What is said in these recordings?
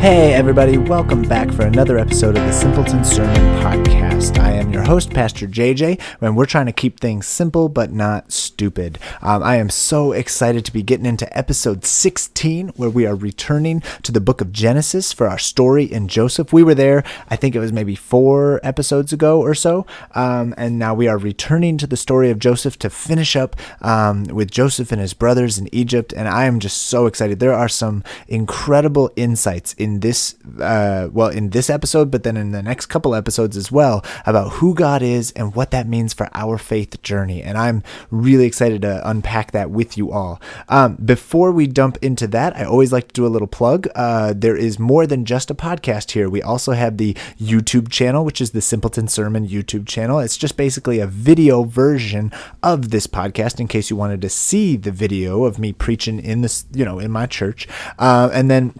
Hey everybody, welcome back for another episode of the Simpleton Sermon Podcast. I am your host, Pastor JJ, and we're trying to keep things simple but not stupid. I am so excited to be getting into episode 16, where we are returning to the book of Genesis for our story in Joseph. We were there, I think it was maybe 4 episodes ago or so, and now we are returning to the story of Joseph to finish up with Joseph and his brothers in Egypt, and I am just so excited. There are some incredible insights in this episode, but then in the next couple episodes as well, about who God is and what that means for our faith journey. And I'm really excited to unpack that with you all. Before we jump into that, I always like to do a little plug. There is more than just a podcast here. We also have the YouTube channel, which is the Simpleton Sermon YouTube channel. It's just basically a video version of this podcast in case you wanted to see the video of me preaching in this, in my church. And then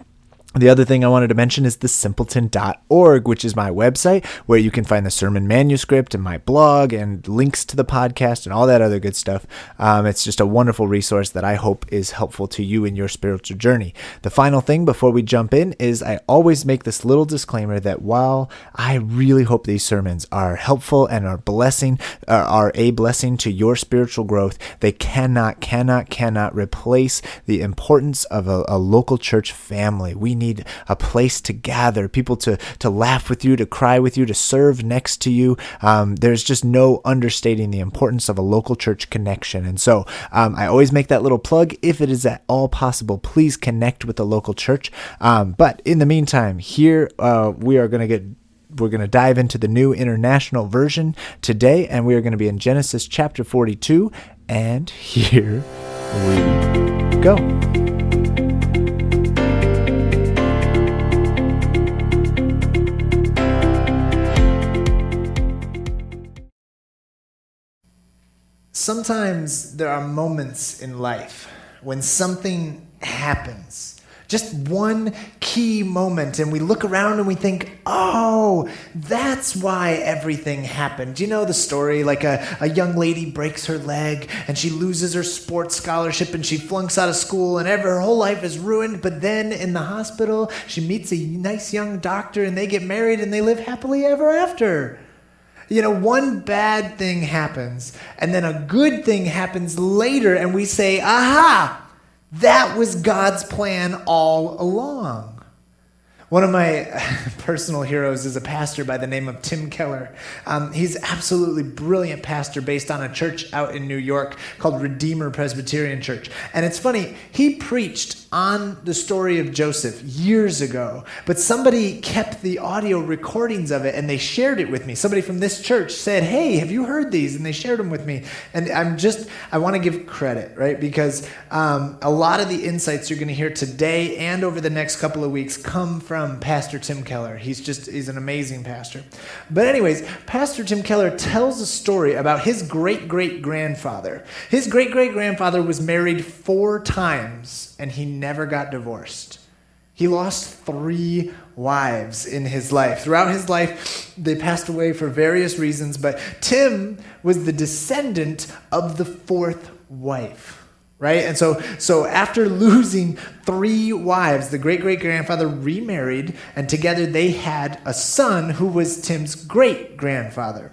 the other thing I wanted to mention is the simpleton.org, which is my website where you can find the sermon manuscript and my blog and links to the podcast and all that other good stuff. It's just a wonderful resource that I hope is helpful to you in your spiritual journey. The final thing before we jump in is I always make this little disclaimer that while I really hope these sermons are helpful and are a blessing to your spiritual growth, they cannot replace the importance of a local church family. We need a place to gather, people to laugh with you, to cry with you, to serve next to you. There's just no understating the importance of a local church connection. And so I always make that little plug. If it is at all possible, please connect with the local church. But in the meantime, here we're going to dive into the New International Version today, and we are going to be in Genesis chapter 42, and here we go. Sometimes there are moments in life when something happens, just one key moment, and we look around and we think, oh, that's why everything happened. You know the story, like a young lady breaks her leg and she loses her sports scholarship and she flunks out of school and her whole life is ruined, but then in the hospital she meets a nice young doctor and they get married and they live happily ever after. One bad thing happens, and then a good thing happens later, and we say, aha, that was God's plan all along. One of my personal heroes is a pastor by the name of Tim Keller. He's an absolutely brilliant pastor based on a church out in New York called Redeemer Presbyterian Church. And it's funny, he preached on the story of Joseph years ago, but somebody kept the audio recordings of it and they shared it with me. Somebody from this church said, hey, have you heard these? And they shared them with me. And I want to give credit, right? Because a lot of the insights you're going to hear today and over the next couple of weeks come from Pastor Tim Keller. He's an amazing pastor. But anyways, Pastor Tim Keller tells a story about his great-great-grandfather. His great-great-grandfather was married 4 times, and he never got divorced. He lost 3 wives in his life. Throughout his life, they passed away for various reasons, but Tim was the descendant of the 4th wife. Right? And so after losing 3 wives, the great-great-grandfather remarried, and together they had a son who was Tim's great-grandfather.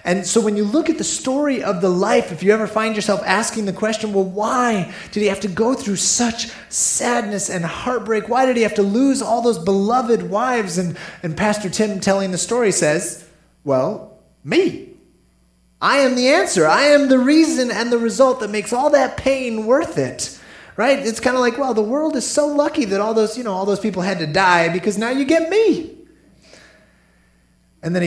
And so when you look at the story of the life, if you ever find yourself asking the question, well, why did he have to go through such sadness and heartbreak? Why did he have to lose all those beloved wives? And Pastor Tim telling the story says, well, me. I am the answer. I am the reason and the result that makes all that pain worth it, right? It's kind of like, well, the world is so lucky that all those people had to die because now you get me. And then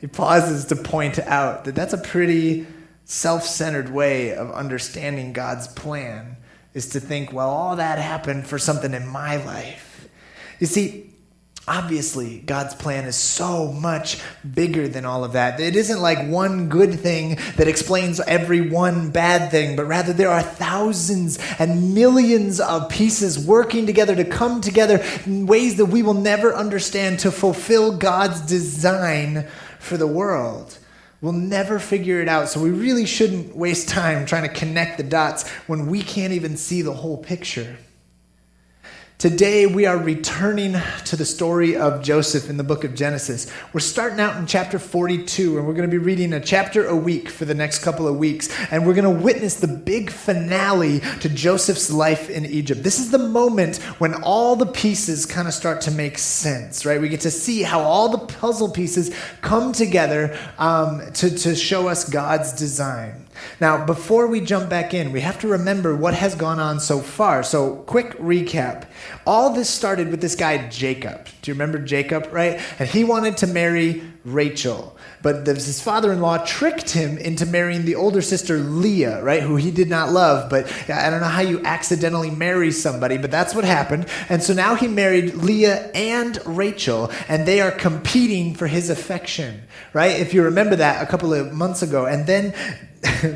he pauses to point out that that's a pretty self-centered way of understanding God's plan, is to think, well, all that happened for something in my life. You see, obviously, God's plan is so much bigger than all of that. It isn't like one good thing that explains every one bad thing, but rather there are thousands and millions of pieces working together to come together in ways that we will never understand to fulfill God's design for the world. We'll never figure it out, so we really shouldn't waste time trying to connect the dots when we can't even see the whole picture. Today, we are returning to the story of Joseph in the book of Genesis. We're starting out in chapter 42, and we're going to be reading a chapter a week for the next couple of weeks, and we're going to witness the big finale to Joseph's life in Egypt. This is the moment when all the pieces kind of start to make sense, right? We get to see how all the puzzle pieces come together to show us God's design. Now, before we jump back in, we have to remember what has gone on so far. So, quick recap. All this started with this guy, Jacob. Do you remember Jacob, right? And he wanted to marry Rachel. But his father-in-law tricked him into marrying the older sister, Leah, right? Who he did not love. But I don't know how you accidentally marry somebody, but that's what happened. And so now he married Leah and Rachel, and they are competing for his affection, right? If you remember that a couple of months ago. And then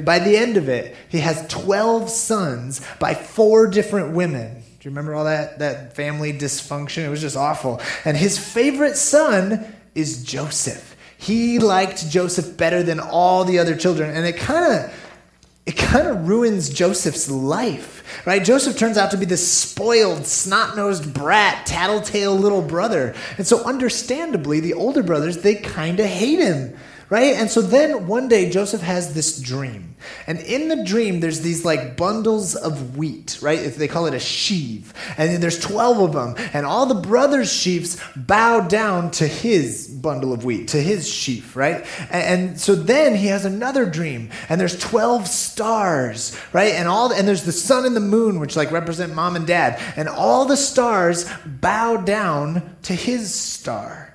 by the end of it, he has 12 sons by 4 different women. Do you remember all that family dysfunction? It was just awful. And his favorite son is Joseph. He liked Joseph better than all the other children. And it kind of ruins Joseph's life, right? Joseph turns out to be this spoiled, snot-nosed brat, tattletale little brother. And so understandably, the older brothers, they kind of hate him, right? And so then one day Joseph has this dream. And in the dream, there's these like bundles of wheat, right? They call it a sheaf. And then there's 12 of them. And all the brothers' sheaves bow down to his bundle of wheat, to his sheaf, right? And so then he has another dream. And there's 12 stars, right? And there's the sun and the moon, which like represent mom and dad. And all the stars bow down to his star.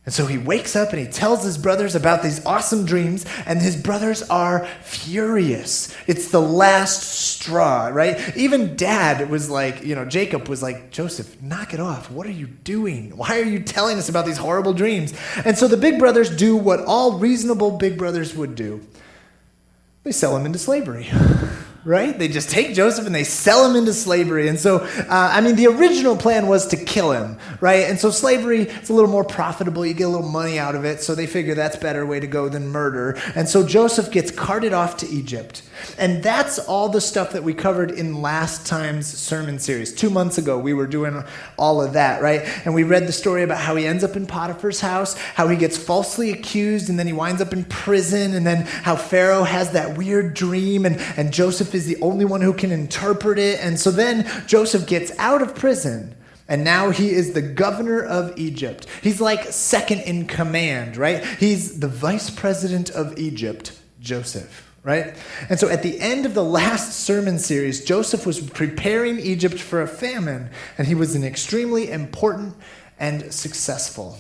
And so he wakes up and he tells his brothers about these awesome dreams, and his brothers are furious. It's the last straw, right? Even dad was like, Jacob was like, Joseph, knock it off. What are you doing? Why are you telling us about these horrible dreams? And so the big brothers do what all reasonable big brothers would do. They sell him into slavery. Right? They just take Joseph and they sell him into slavery. And so, the original plan was to kill him, right? And so slavery, it's a little more profitable. You get a little money out of it. So they figure that's a better way to go than murder. And so Joseph gets carted off to Egypt. And that's all the stuff that we covered in last time's sermon series. 2 months ago, we were doing all of that, right? And we read the story about how he ends up in Potiphar's house, how he gets falsely accused, and then he winds up in prison, and then how Pharaoh has that weird dream, and Joseph is the only one who can interpret it. And so then Joseph gets out of prison, and now he is the governor of Egypt. He's like second in command, right? He's the vice president of Egypt, Joseph. Right? And so at the end of the last sermon series, Joseph was preparing Egypt for a famine, and he was an extremely important and successful.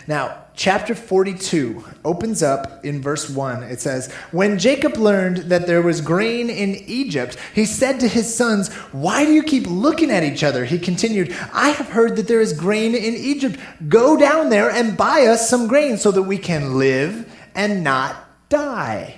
Now, chapter 42 opens up in verse 1. It says, "When Jacob learned that there was grain in Egypt, he said to his sons, 'Why do you keep looking at each other?' He continued, 'I have heard that there is grain in Egypt. Go down there and buy us some grain so that we can live and not die.'"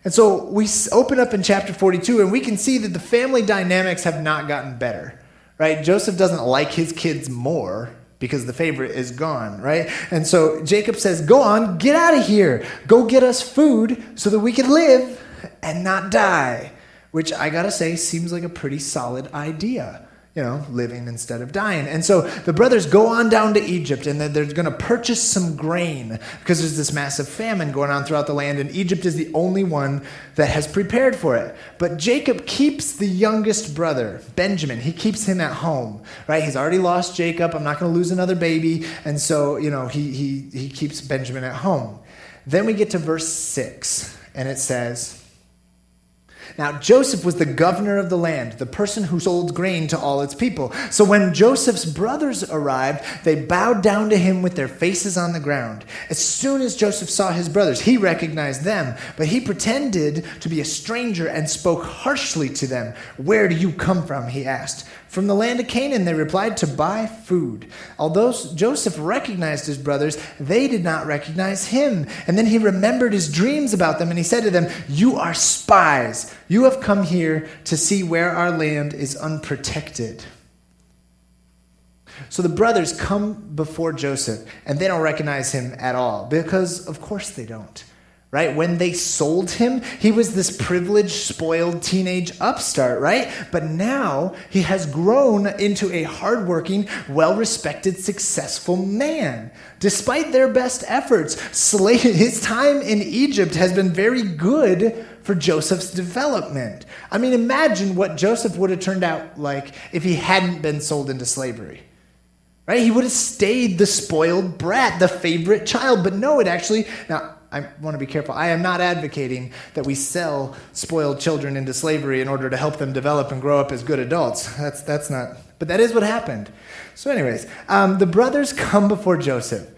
And so we open up in chapter 42, and we can see that the family dynamics have not gotten better, right? Joseph doesn't like his kids more because the favorite is gone, right? And so Jacob says, "Go on, get out of here. Go get us food so that we can live and not die," which I gotta say seems like a pretty solid idea. Living instead of dying. And so the brothers go on down to Egypt, and they're going to purchase some grain because there's this massive famine going on throughout the land, and Egypt is the only one that has prepared for it. But Jacob keeps the youngest brother, Benjamin. He keeps him at home, right? He's already lost Jacob. I'm not going to lose another baby. And so, he keeps Benjamin at home. Then we get to verse 6, and it says, "Now Joseph was the governor of the land, the person who sold grain to all its people. So when Joseph's brothers arrived, they bowed down to him with their faces on the ground. As soon as Joseph saw his brothers, he recognized them, but he pretended to be a stranger and spoke harshly to them. 'Where do you come from?' he asked. 'From the land of Canaan,' they replied, 'to buy food.' Although Joseph recognized his brothers, they did not recognize him. And then he remembered his dreams about them, and he said to them, 'You are spies. You have come here to see where our land is unprotected.'" So the brothers come before Joseph, and they don't recognize him at all, because of course they don't. right? When they sold him, he was this privileged, spoiled teenage upstart, right? But now he has grown into a hardworking, well-respected, successful man. Despite their best efforts, his time in Egypt has been very good for Joseph's development. I mean, imagine what Joseph would have turned out like if he hadn't been sold into slavery. Right? He would have stayed the spoiled brat, the favorite child. But no, now I want to be careful. I am not advocating that we sell spoiled children into slavery in order to help them develop and grow up as good adults. That's not, but that is what happened. So anyways, the brothers come before Joseph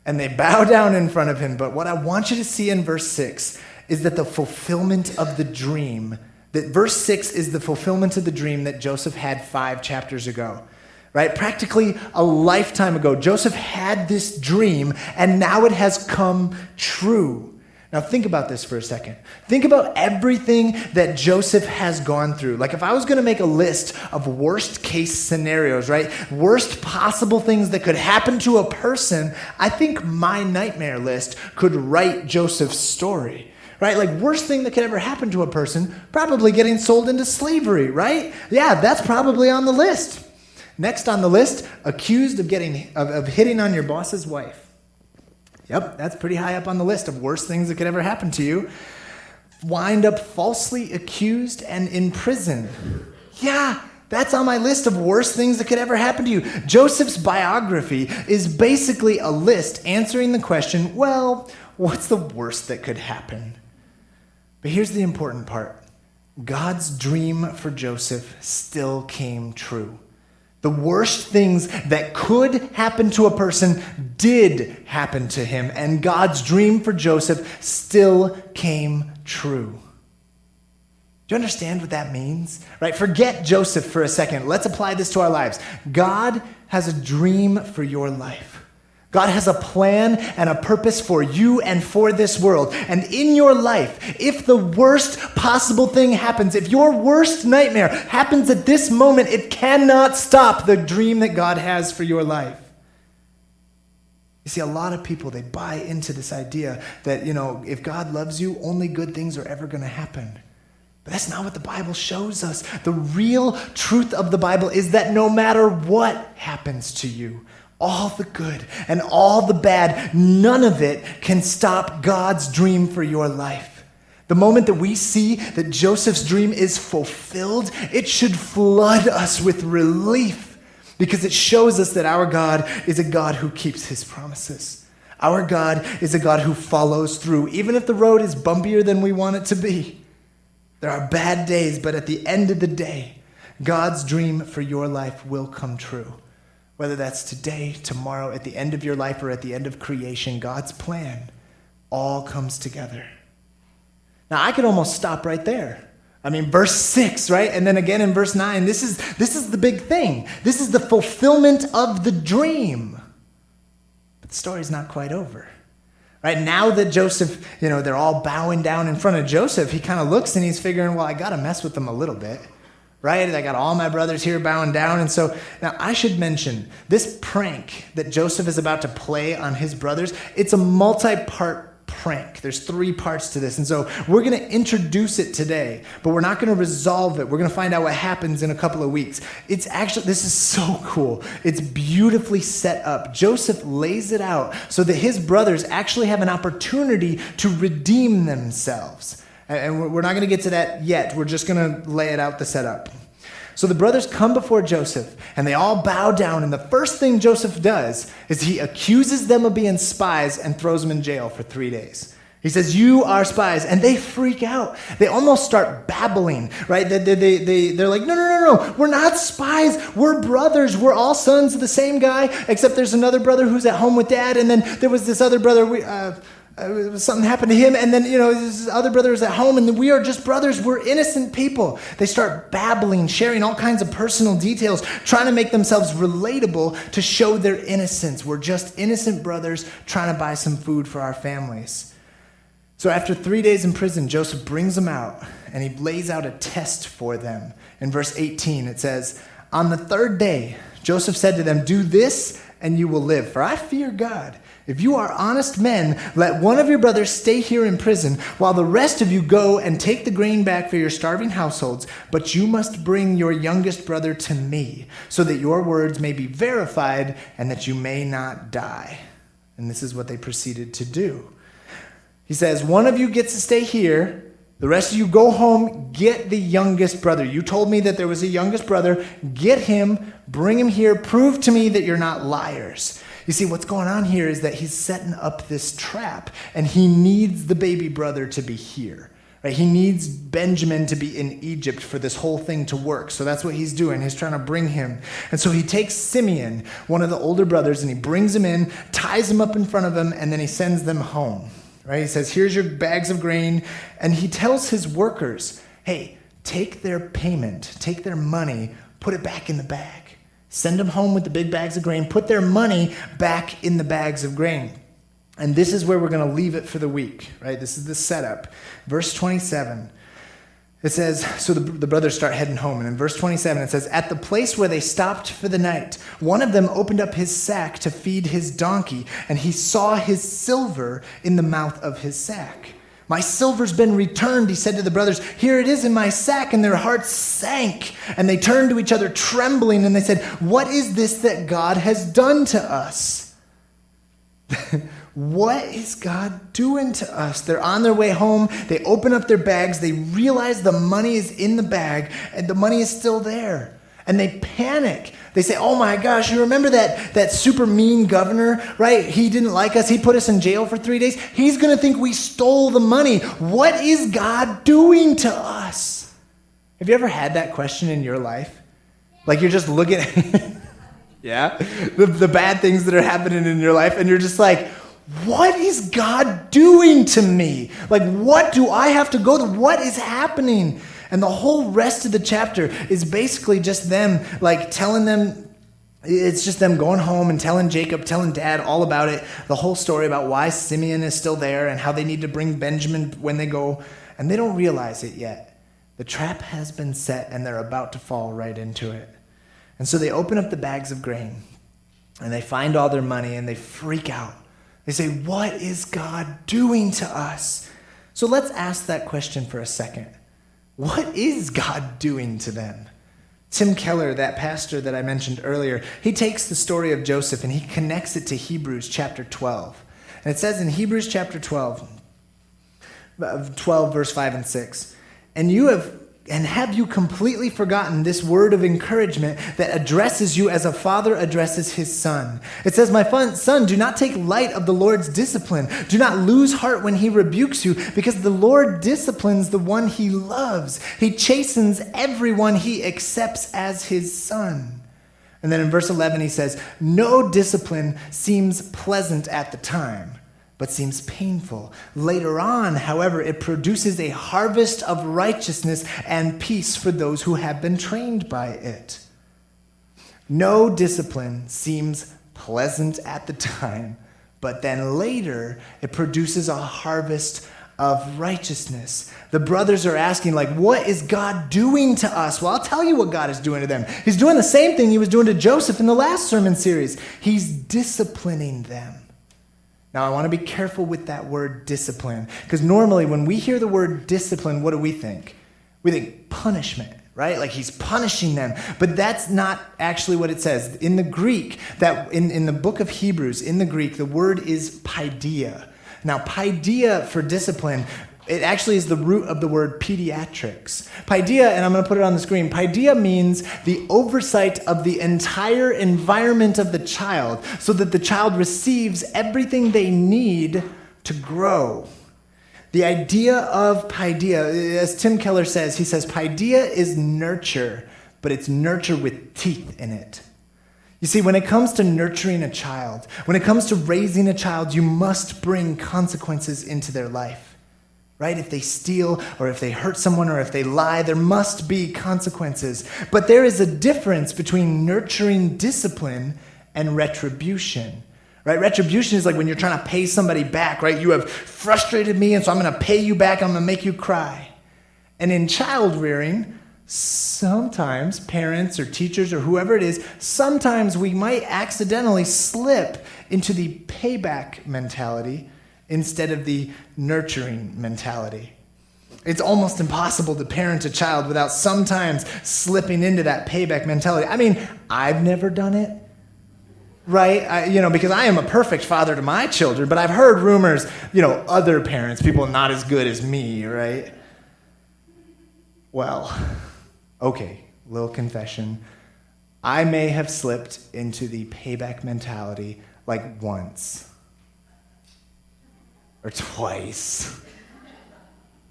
and they bow down in front of him. But what I want you to see in verse 6 is that the fulfillment of the dream, that verse 6 is the fulfillment of the dream that Joseph had 5 chapters ago. Right? Practically a lifetime ago, Joseph had this dream, and now it has come true. Now think about this for a second. Think about everything that Joseph has gone through. Like if I was going to make a list of worst case scenarios, right? Worst possible things that could happen to a person, I think my nightmare list could write Joseph's story. Right? Like worst thing that could ever happen to a person, probably getting sold into slavery, right? Yeah, that's probably on the list. Next on the list, accused of hitting on your boss's wife. Yep, that's pretty high up on the list of worst things that could ever happen to you. Wind up falsely accused and in prison. Yeah, that's on my list of worst things that could ever happen to you. Joseph's biography is basically a list answering the question, well, what's the worst that could happen? But here's the important part. God's dream for Joseph still came true. The worst things that could happen to a person did happen to him, and God's dream for Joseph still came true. Do you understand what that means? Right? Forget Joseph for a second. Let's apply this to our lives. God has a dream for your life. God has a plan and a purpose for you and for this world. And in your life, if the worst possible thing happens, if your worst nightmare happens at this moment, it cannot stop the dream that God has for your life. You see, a lot of people, they buy into this idea that, if God loves you, only good things are ever going to happen. But that's not what the Bible shows us. The real truth of the Bible is that no matter what happens to you, all the good and all the bad, none of it can stop God's dream for your life. The moment that we see that Joseph's dream is fulfilled, it should flood us with relief because it shows us that our God is a God who keeps his promises. Our God is a God who follows through, even if the road is bumpier than we want it to be. There are bad days, but at the end of the day, God's dream for your life will come true. Whether that's today, tomorrow, at the end of your life, or at the end of creation, God's plan all comes together. Now, I could almost stop right there. I mean, verse 6, right? And then again in verse 9, this is the big thing. This is the fulfillment of the dream. But the story's not quite over. Right? Now that Joseph, they're all bowing down in front of Joseph, he kind of looks and he's figuring, well, I got to mess with them a little bit. Right? I got all my brothers here bowing down. And so now I should mention this prank that Joseph is about to play on his brothers. It's a multi-part prank. There's 3 parts to this. And so we're going to introduce it today, but we're not going to resolve it. We're going to find out what happens in a couple of weeks. This is so cool. It's beautifully set up. Joseph lays it out so that his brothers actually have an opportunity to redeem themselves. And we're not going to get to that yet. We're just going to lay it out, the setup. So the brothers come before Joseph, and they all bow down. And the first thing Joseph does is he accuses them of being spies and throws them in jail for 3 days. He says, you are spies. And they freak out. They almost start babbling, right? They're like, no. We're not spies. We're brothers. We're all sons of the same guy, except there's another brother who's at home with dad. And then there was this other brother, something happened to him, and then, his other brother is at home, and we are just brothers. We're innocent people. They start babbling, sharing all kinds of personal details, trying to make themselves relatable to show their innocence. We're just innocent brothers trying to buy some food for our families. So after 3 days in prison, Joseph brings them out, and he lays out a test for them. In verse 18, it says, on the 3rd day, Joseph said to them, do this, and you will live, for I fear God. If you are honest men, let one of your brothers stay here in prison, while the rest of you go and take the grain back for your starving households. But you must bring your youngest brother to me, so that your words may be verified and that you may not die." And this is what they proceeded to do. He says, one of you gets to stay here. The rest of you go home, get the youngest brother. You told me that there was a youngest brother. Get him, bring him here, prove to me that you're not liars. You see, what's going on here is that he's setting up this trap, and he needs the baby brother to be here. Right? He needs Benjamin to be in Egypt for this whole thing to work. So that's what he's doing. He's trying to bring him. And so he takes Simeon, one of the older brothers, and he brings him in, ties him up in front of him, and then he sends them home. Right? He says, "Here's your bags of grain." And he tells his workers, "Hey, take their payment, take their money, put it back in the bag. Send them home with the big bags of grain, put their money back in the bags of grain." And this is where we're going to leave it for the week, right? This is the setup. Verse 27, it says, so the brothers start heading home. And in verse 27, it says, "At the place where they stopped for the night, one of them opened up his sack to feed his donkey, and he saw his silver in the mouth of his sack. 'My silver's been returned,' he said to the brothers. 'Here it is in my sack.' And their hearts sank, and they turned to each other trembling, and they said, 'What is this that God has done to us?'" What is God doing to us? They're on their way home. They open up their bags. They realize the money is in the bag, and the money is still there. And they panic. They say, "Oh my gosh, you remember that super mean governor, right? He didn't like us. He put us in jail for 3 days. He's going to think we stole the money. What is God doing to us?" Have you ever had that question in your life? Like you're just looking at yeah, the bad things that are happening in your life, and you're just like, what is God doing to me? Like, what do I have to go through? What is happening? And the whole rest of the chapter is basically just them, like, telling them, it's just them going home and telling Jacob, telling Dad all about it, the whole story about why Simeon is still there and how they need to bring Benjamin when they go. And they don't realize it yet. The trap has been set, and they're about to fall right into it. And so they open up the bags of grain, and they find all their money, and they freak out. They say, "What is God doing to us?" So let's ask that question for a second. What is God doing to them? Tim Keller, that pastor that I mentioned earlier, he takes the story of Joseph and he connects it to Hebrews chapter 12. And it says in Hebrews chapter 12 verse 5 and 6, have you completely forgotten this word of encouragement that addresses you as a father addresses his son? It says, "My son, do not take light of the Lord's discipline. Do not lose heart when he rebukes you, because the Lord disciplines the one he loves. He chastens everyone he accepts as his son." And then in verse 11, he says, "No discipline seems pleasant at the time, but seems painful. Later on, however, it produces a harvest of righteousness and peace for those who have been trained by it." No discipline seems pleasant at the time, but then later it produces a harvest of righteousness. The brothers are asking, like, what is God doing to us? Well, I'll tell you what God is doing to them. He's doing the same thing he was doing to Joseph in the last sermon series. He's disciplining them. Now, I want to be careful with that word discipline, because normally when we hear the word discipline, what do we think? We think punishment, right? Like he's punishing them. But that's not actually what it says. In the Greek, that in the book of Hebrews, in the Greek, the word is paideia. Now, paideia for discipline, it actually is the root of the word pediatrics. Paideia, and I'm going to put it on the screen, paideia means the oversight of the entire environment of the child so that the child receives everything they need to grow. The idea of paideia, as Tim Keller says, he says, paideia is nurture, but it's nurture with teeth in it. You see, when it comes to nurturing a child, when it comes to raising a child, you must bring consequences into their life. Right? If they steal, or if they hurt someone, or if they lie, there must be consequences. But there is a difference between nurturing discipline and retribution. Right? Retribution is like when you're trying to pay somebody back, right? You have frustrated me, and so I'm going to pay you back. I'm going to make you cry. And in child rearing, sometimes parents or teachers or whoever it is, sometimes we might accidentally slip into the payback mentality instead of the nurturing mentality. It's almost impossible to parent a child without sometimes slipping into that payback mentality. I mean, I've never done it, right? Because I am a perfect father to my children, but I've heard rumors, other parents, people not as good as me, right? Well, okay, little confession. I may have slipped into the payback mentality like once or twice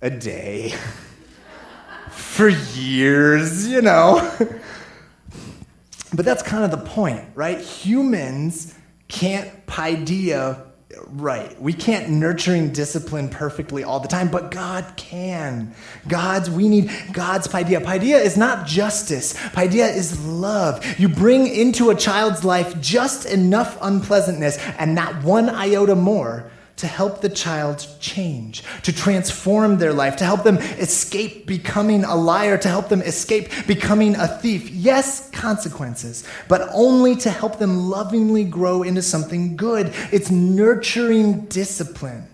a day for years, But that's kind of the point, right? Humans can't paideia right. We can't nurturing discipline perfectly all the time, but God can. We need God's paideia. Paideia is not justice. Paideia is love. You bring into a child's life just enough unpleasantness and not one iota more to help the child change, to transform their life, to help them escape becoming a liar, to help them escape becoming a thief. Yes, consequences, but only to help them lovingly grow into something good. It's nurturing discipline.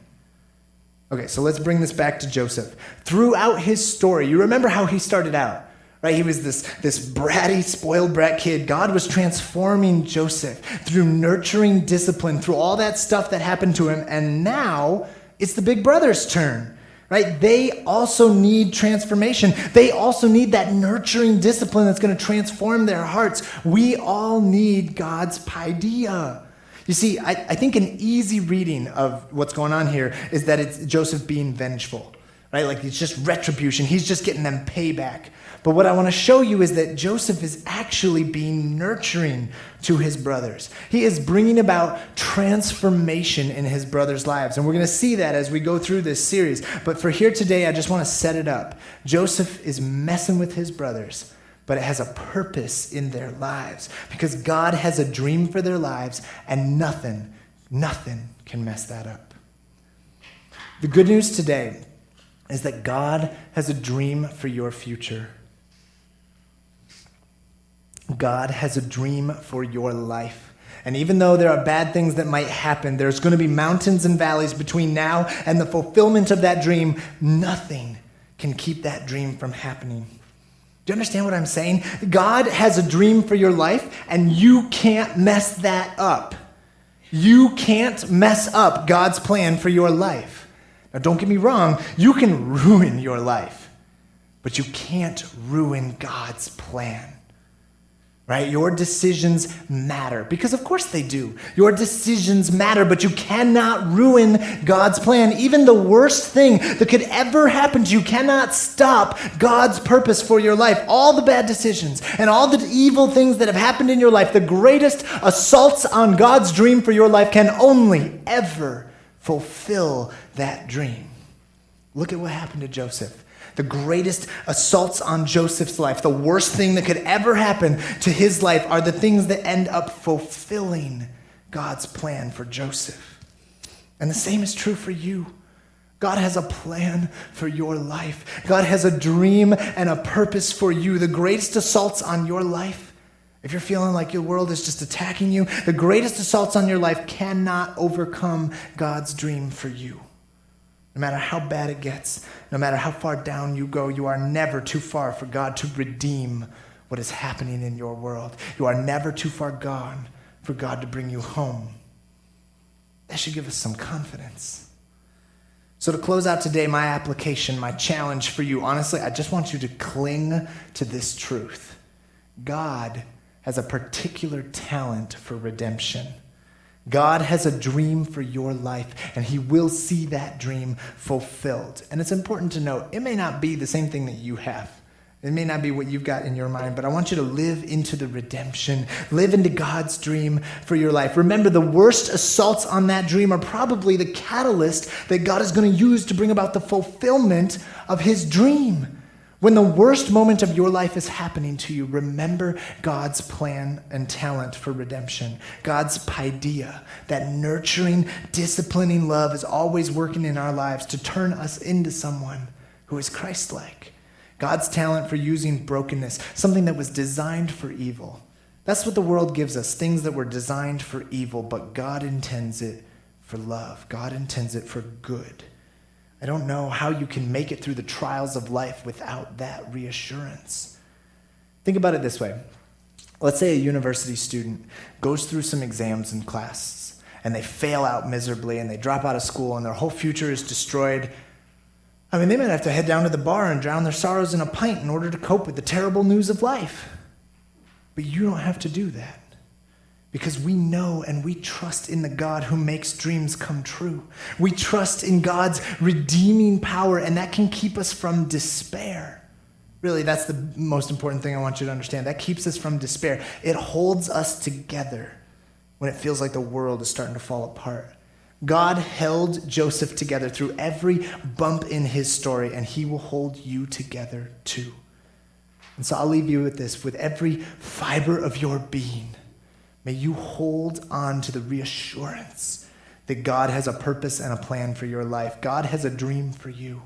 Okay, so let's bring this back to Joseph. Throughout his story, you remember how he started out, right? He was this bratty, spoiled brat kid. God was transforming Joseph through nurturing discipline, through all that stuff that happened to him. And now it's the big brother's turn, right? They also need transformation. They also need that nurturing discipline that's going to transform their hearts. We all need God's paideia. You see, I think an easy reading of what's going on here is that it's Joseph being vengeful, right? Like it's just retribution. He's just getting them payback. But what I want to show you is that Joseph is actually being nurturing to his brothers. He is bringing about transformation in his brothers' lives. And we're going to see that as we go through this series. But for here today, I just want to set it up. Joseph is messing with his brothers, but it has a purpose in their lives because God has a dream for their lives and nothing can mess that up. The good news today is that God has a dream for your future. God has a dream for your life. And even though there are bad things that might happen, there's going to be mountains and valleys between now and the fulfillment of that dream. Nothing can keep that dream from happening. Do you understand what I'm saying? God has a dream for your life, and you can't mess that up. You can't mess up God's plan for your life. Now, don't get me wrong. You can ruin your life, but you can't ruin God's plan. Right? Your decisions matter because of course they do. Your decisions matter, but you cannot ruin God's plan. Even the worst thing that could ever happen to you cannot stop God's purpose for your life. All the bad decisions and all the evil things that have happened in your life, the greatest assaults on God's dream for your life can only ever fulfill that dream. Look at what happened to Joseph. The greatest assaults on Joseph's life, the worst thing that could ever happen to his life are the things that end up fulfilling God's plan for Joseph. And the same is true for you. God has a plan for your life. God has a dream and a purpose for you. The greatest assaults on your life, if you're feeling like your world is just attacking you, the greatest assaults on your life cannot overcome God's dream for you. No matter how bad it gets, no matter how far down you go, you are never too far for God to redeem what is happening in your world. You are never too far gone for God to bring you home. That should give us some confidence. So to close out today, my application, my challenge for you, honestly, I just want you to cling to this truth. God has a particular talent for redemption. God has a dream for your life, and he will see that dream fulfilled. And it's important to note, it may not be the same thing that you have. It may not be what you've got in your mind, but I want you to live into the redemption, live into God's dream for your life. Remember, the worst assaults on that dream are probably the catalyst that God is going to use to bring about the fulfillment of his dream. When the worst moment of your life is happening to you, remember God's plan and talent for redemption. God's paideia, that nurturing, disciplining love is always working in our lives to turn us into someone who is Christ-like. God's talent for using brokenness, something that was designed for evil. That's what the world gives us, things that were designed for evil, but God intends it for love. God intends it for good. I don't know how you can make it through the trials of life without that reassurance. Think about it this way. Let's say a university student goes through some exams and classes, and they fail out miserably, and they drop out of school, and their whole future is destroyed. I mean, they might have to head down to the bar and drown their sorrows in a pint in order to cope with the terrible news of life. But you don't have to do that, because we know and we trust in the God who makes dreams come true. We trust in God's redeeming power, and that can keep us from despair. Really, that's the most important thing I want you to understand. That keeps us from despair. It holds us together when it feels like the world is starting to fall apart. God held Joseph together through every bump in his story, and he will hold you together too. And so I'll leave you with this. With every fiber of your being, may you hold on to the reassurance that God has a purpose and a plan for your life. God has a dream for you.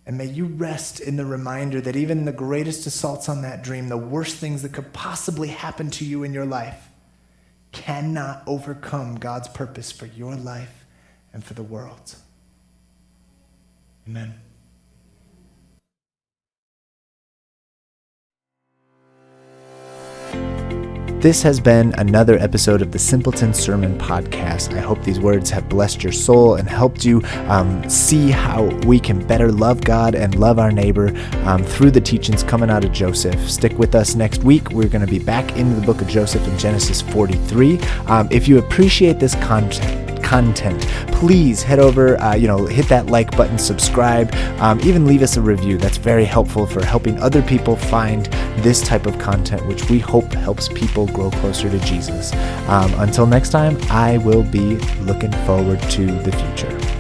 And may you rest in the reminder that even the greatest assaults on that dream, the worst things that could possibly happen to you in your life, cannot overcome God's purpose for your life and for the world. Amen. This has been another episode of the Simpleton Sermon Podcast. I hope these words have blessed your soul and helped you see how we can better love God and love our neighbor through the teachings coming out of Joseph. Stick with us next week. We're going to be back into the book of Joseph in Genesis 43. If you appreciate this content, please head over, hit that like button, subscribe, even leave us a review. That's very helpful for helping other people find this type of content, which we hope helps people grow closer to Jesus. Until next time, I will be looking forward to the future.